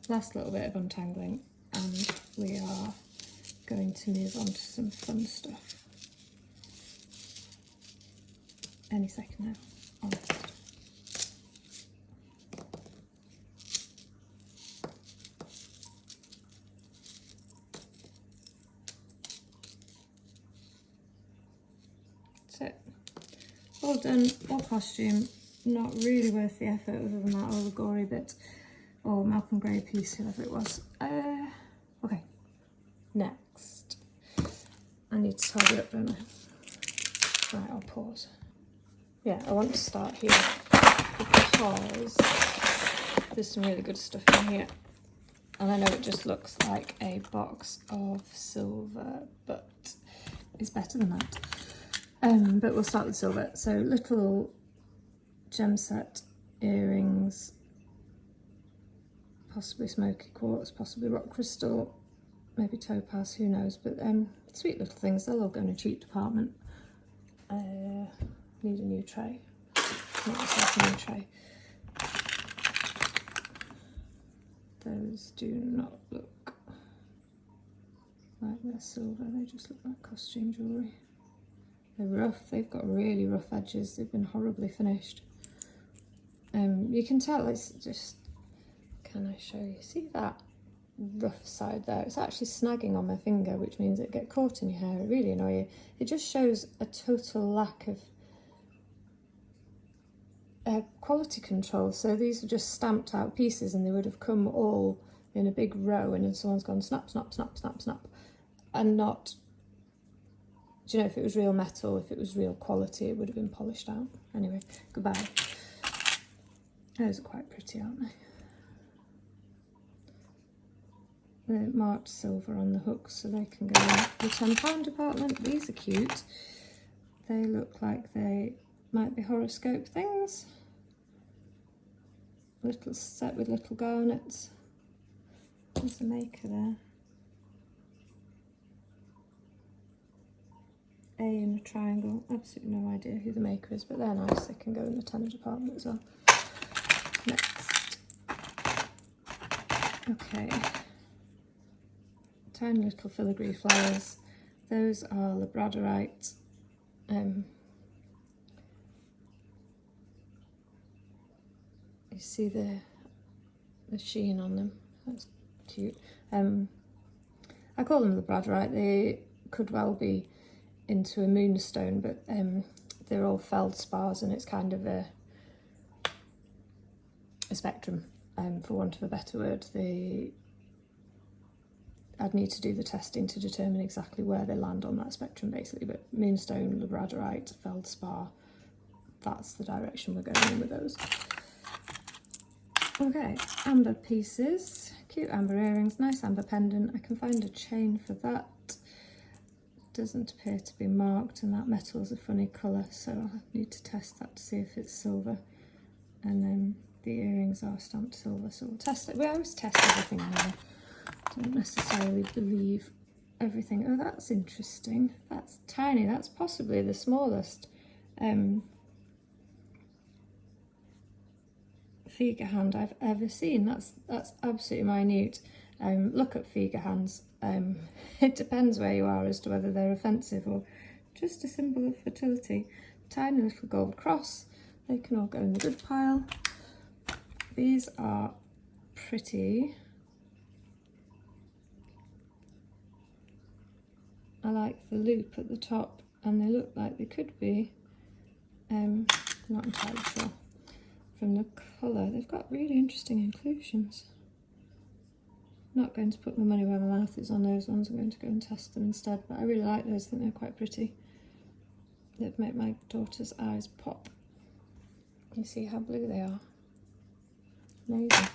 last little bit of untangling, and we are going to move on to some fun stuff. Any second now, honest. That's it. All done, all costume. Not really worth the effort other than that all gory bit, or Malcolm Gray piece, whoever it was. Okay, next. I need to tidy up, don't I? Right, I'll pause. Yeah, I want to start here because there's some really good stuff in here. And I know it just looks like a box of silver, but it's better than that. But we'll start with silver. So little gem set earrings, possibly smoky quartz, possibly rock crystal, maybe topaz, who knows, but sweet little things. They'll all go in a cheap department. Need a new tray. Make myself a new tray. Those do not look like they're silver, they just look like costume jewellery. They're rough, they've got really rough edges, they've been horribly finished. You can tell it's just, can I show you? See that rough side there? It's actually snagging on my finger, which means it get caught in your hair. It really annoys you. It just shows a total lack of quality control. So these are just stamped out pieces, and they would have come all in a big row, and then someone's gone snap, snap, snap, snap, snap, and not. Do you know, if it was real metal, if it was real quality, it would have been polished out. Anyway, goodbye. Those are quite pretty, aren't they? They're marked silver on the hooks, so they can go in the £10 department. These are cute. They look like they might be horoscope things. Little set with little garnets. There's the maker there. A in a triangle. Absolutely no idea who the maker is, but they're nice. They can go in the tenner department as well. Next. Okay. Tiny little filigree flowers. Those are labradorite. You see the sheen on them. That's cute. I call them labradorite. They could well be into a moonstone, but they're all feldspars, and it's kind of a spectrum, for want of a better word. I'd need to do the testing to determine exactly where they land on that spectrum, basically, but moonstone, labradorite, feldspar, that's the direction we're going in with those. Okay, amber pieces, cute amber earrings, nice amber pendant. I can find a chain for that. Doesn't appear to be marked, and that metal is a funny colour, so I'll need to test that to see if it's silver. And then the earrings are stamped silver, so we'll test it. We always test everything now. Don't necessarily believe everything. Oh, that's interesting. That's tiny. That's possibly the smallest figure hand I've ever seen. That's absolutely minute. Look at figure hands. It depends where you are as to whether they're offensive or just a symbol of fertility. Tiny little gold cross. They can all go in the good pile. These are pretty. I like the loop at the top, and they look like they could be, not entirely sure from the colour. They've got really interesting inclusions. Not going to put my money where my mouth is on those ones. I'm going to go and test them instead, but I really like those. I think they're quite pretty. They'd make my daughter's eyes pop. You see how blue they are? Amazing.